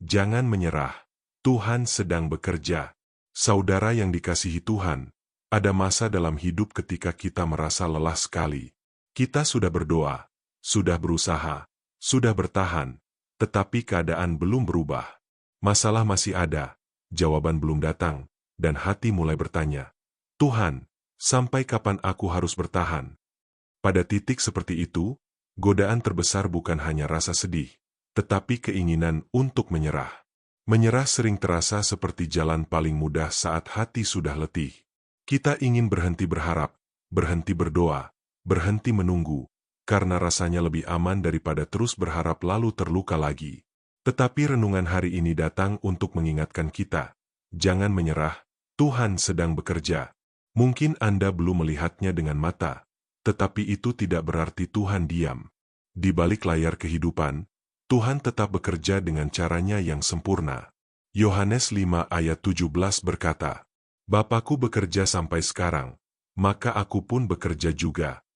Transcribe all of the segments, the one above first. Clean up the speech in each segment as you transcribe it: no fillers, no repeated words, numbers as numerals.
Jangan menyerah. Tuhan sedang bekerja. Saudara yang dikasihi Tuhan, ada masa dalam hidup ketika kita merasa lelah sekali. Kita sudah berdoa, sudah berusaha, sudah bertahan, tetapi keadaan belum berubah. Masalah masih ada, jawaban belum datang, dan hati mulai bertanya, Tuhan, sampai kapan aku harus bertahan? Pada titik seperti itu, godaan terbesar bukan hanya rasa sedih, tetapi keinginan untuk menyerah. Menyerah sering terasa seperti jalan paling mudah saat hati sudah letih. Kita ingin berhenti berharap, berhenti berdoa, berhenti menunggu, karena rasanya lebih aman daripada terus berharap lalu terluka lagi. Tetapi renungan hari ini datang untuk mengingatkan kita, jangan menyerah, Tuhan sedang bekerja. Mungkin Anda belum melihatnya dengan mata, tetapi itu tidak berarti Tuhan diam. Di balik layar kehidupan, Tuhan tetap bekerja dengan caranya yang sempurna. Yohanes 5 ayat 17 berkata, Bapakku bekerja sampai sekarang, maka aku pun bekerja juga.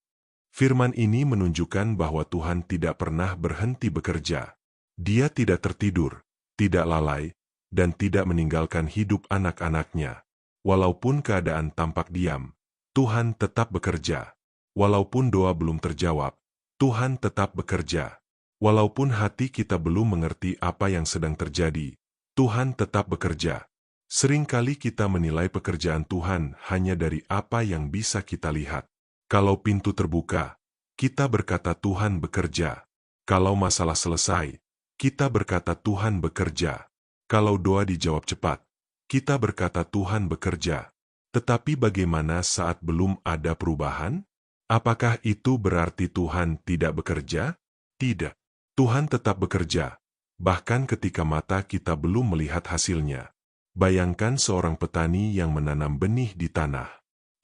Firman ini menunjukkan bahwa Tuhan tidak pernah berhenti bekerja. Dia tidak tertidur, tidak lalai, dan tidak meninggalkan hidup anak-anaknya. Walaupun keadaan tampak diam, Tuhan tetap bekerja. Walaupun doa belum terjawab, Tuhan tetap bekerja. Walaupun hati kita belum mengerti apa yang sedang terjadi, Tuhan tetap bekerja. Seringkali kita menilai pekerjaan Tuhan hanya dari apa yang bisa kita lihat. Kalau pintu terbuka, kita berkata Tuhan bekerja. Kalau masalah selesai, kita berkata Tuhan bekerja. Kalau doa dijawab cepat, kita berkata Tuhan bekerja. Tetapi bagaimana saat belum ada perubahan? Apakah itu berarti Tuhan tidak bekerja? Tidak. Tuhan tetap bekerja, bahkan ketika mata kita belum melihat hasilnya. Bayangkan seorang petani yang menanam benih di tanah.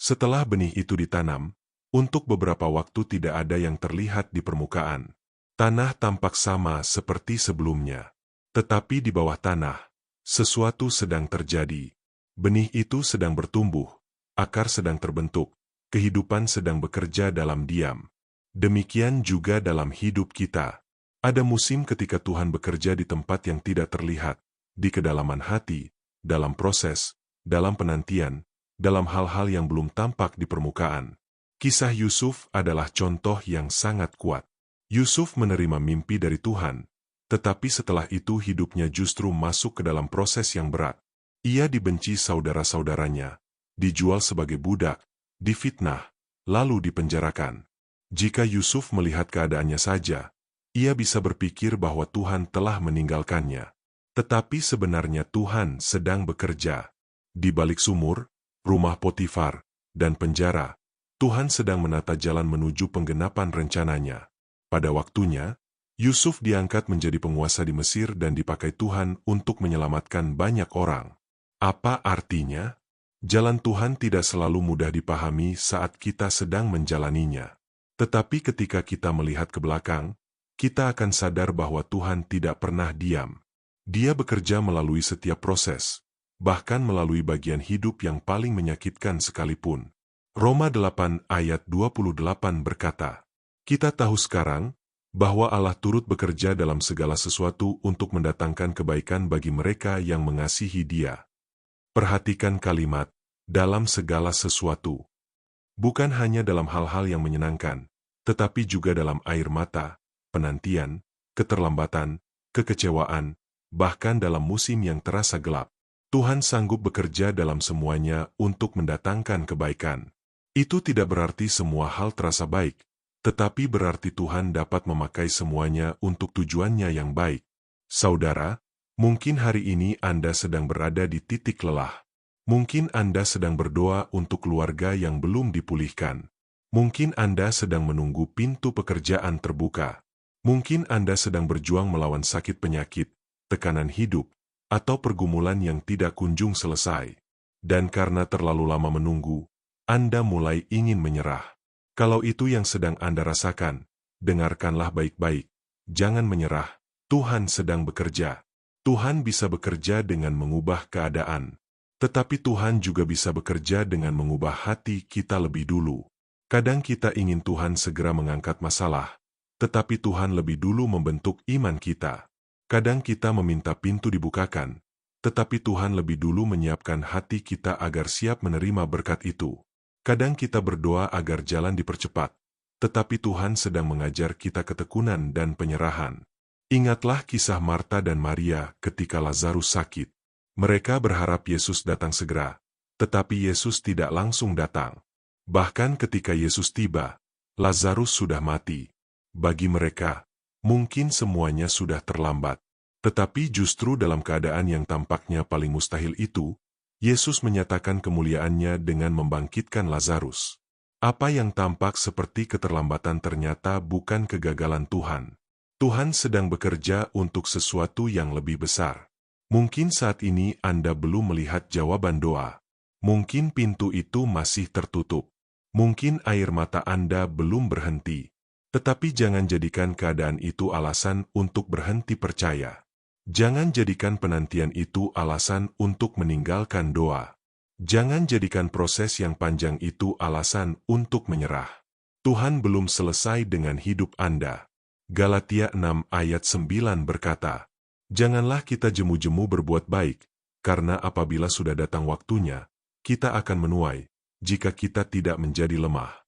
Setelah benih itu ditanam, untuk beberapa waktu tidak ada yang terlihat di permukaan. Tanah tampak sama seperti sebelumnya. Tetapi di bawah tanah, sesuatu sedang terjadi. Benih itu sedang bertumbuh, akar sedang terbentuk, kehidupan sedang bekerja dalam diam. Demikian juga dalam hidup kita. Ada musim ketika Tuhan bekerja di tempat yang tidak terlihat, di kedalaman hati, dalam proses, dalam penantian, dalam hal-hal yang belum tampak di permukaan. Kisah Yusuf adalah contoh yang sangat kuat. Yusuf menerima mimpi dari Tuhan, tetapi setelah itu hidupnya justru masuk ke dalam proses yang berat. Ia dibenci saudara-saudaranya, dijual sebagai budak, difitnah, lalu dipenjarakan. Jika Yusuf melihat keadaannya saja, ia bisa berpikir bahwa Tuhan telah meninggalkannya. Tetapi sebenarnya Tuhan sedang bekerja. Di balik sumur, rumah Potifar, dan penjara, Tuhan sedang menata jalan menuju penggenapan rencananya. Pada waktunya, Yusuf diangkat menjadi penguasa di Mesir dan dipakai Tuhan untuk menyelamatkan banyak orang. Apa artinya? Jalan Tuhan tidak selalu mudah dipahami saat kita sedang menjalaninya. Tetapi ketika kita melihat ke belakang, kita akan sadar bahwa Tuhan tidak pernah diam. Dia bekerja melalui setiap proses, bahkan melalui bagian hidup yang paling menyakitkan sekalipun. Roma 8 ayat 28 berkata, Kita tahu sekarang, bahwa Allah turut bekerja dalam segala sesuatu untuk mendatangkan kebaikan bagi mereka yang mengasihi Dia. Perhatikan kalimat, dalam segala sesuatu. Bukan hanya dalam hal-hal yang menyenangkan, tetapi juga dalam air mata, penantian, keterlambatan, kekecewaan, bahkan dalam musim yang terasa gelap. Tuhan sanggup bekerja dalam semuanya untuk mendatangkan kebaikan. Itu tidak berarti semua hal terasa baik, tetapi berarti Tuhan dapat memakai semuanya untuk tujuannya yang baik. Saudara, mungkin hari ini Anda sedang berada di titik lelah. Mungkin Anda sedang berdoa untuk keluarga yang belum dipulihkan. Mungkin Anda sedang menunggu pintu pekerjaan terbuka. Mungkin Anda sedang berjuang melawan sakit penyakit, tekanan hidup, atau pergumulan yang tidak kunjung selesai. Dan karena terlalu lama menunggu, Anda mulai ingin menyerah. Kalau itu yang sedang Anda rasakan, dengarkanlah baik-baik. Jangan menyerah, Tuhan sedang bekerja. Tuhan bisa bekerja dengan mengubah keadaan. Tetapi Tuhan juga bisa bekerja dengan mengubah hati kita lebih dulu. Kadang kita ingin Tuhan segera mengangkat masalah, tetapi Tuhan lebih dulu membentuk iman kita. Kadang kita meminta pintu dibukakan, tetapi Tuhan lebih dulu menyiapkan hati kita agar siap menerima berkat itu. Kadang kita berdoa agar jalan dipercepat, tetapi Tuhan sedang mengajar kita ketekunan dan penyerahan. Ingatlah kisah Marta dan Maria ketika Lazarus sakit. Mereka berharap Yesus datang segera, tetapi Yesus tidak langsung datang. Bahkan ketika Yesus tiba, Lazarus sudah mati. Bagi mereka, mungkin semuanya sudah terlambat. Tetapi justru dalam keadaan yang tampaknya paling mustahil itu, Yesus menyatakan kemuliaannya dengan membangkitkan Lazarus. Apa yang tampak seperti keterlambatan ternyata bukan kegagalan Tuhan. Tuhan sedang bekerja untuk sesuatu yang lebih besar. Mungkin saat ini Anda belum melihat jawaban doa. Mungkin pintu itu masih tertutup. Mungkin air mata Anda belum berhenti. Tetapi jangan jadikan keadaan itu alasan untuk berhenti percaya. Jangan jadikan penantian itu alasan untuk meninggalkan doa. Jangan jadikan proses yang panjang itu alasan untuk menyerah. Tuhan belum selesai dengan hidup Anda. Galatia 6 ayat 9 berkata, "Janganlah kita jemu-jemu berbuat baik, karena apabila sudah datang waktunya, kita akan menuai, jika kita tidak menjadi lemah."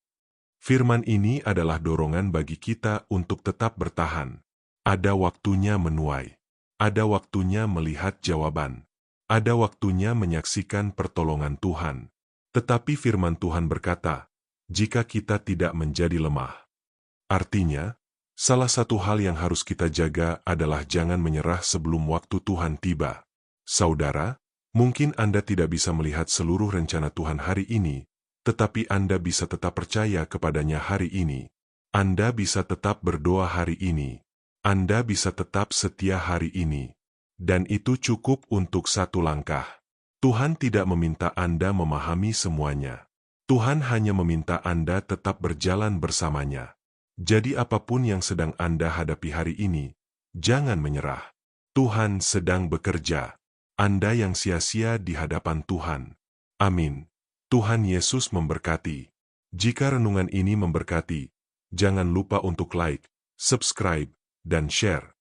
Firman ini adalah dorongan bagi kita untuk tetap bertahan. Ada waktunya menuai. Ada waktunya melihat jawaban. Ada waktunya menyaksikan pertolongan Tuhan. Tetapi firman Tuhan berkata, jika kita tidak menjadi lemah. Artinya, salah satu hal yang harus kita jaga adalah jangan menyerah sebelum waktu Tuhan tiba. Saudara, mungkin Anda tidak bisa melihat seluruh rencana Tuhan hari ini, tetapi Anda bisa tetap percaya kepadanya hari ini. Anda bisa tetap berdoa hari ini. Anda bisa tetap setia hari ini. Dan itu cukup untuk satu langkah. Tuhan tidak meminta Anda memahami semuanya. Tuhan hanya meminta Anda tetap berjalan bersamanya. Jadi apapun yang sedang Anda hadapi hari ini, jangan menyerah. Tuhan sedang bekerja. Anda yang sia-sia di hadapan Tuhan. Amin. Tuhan Yesus memberkati. Jika renungan ini memberkati, jangan lupa untuk like, subscribe, dan share.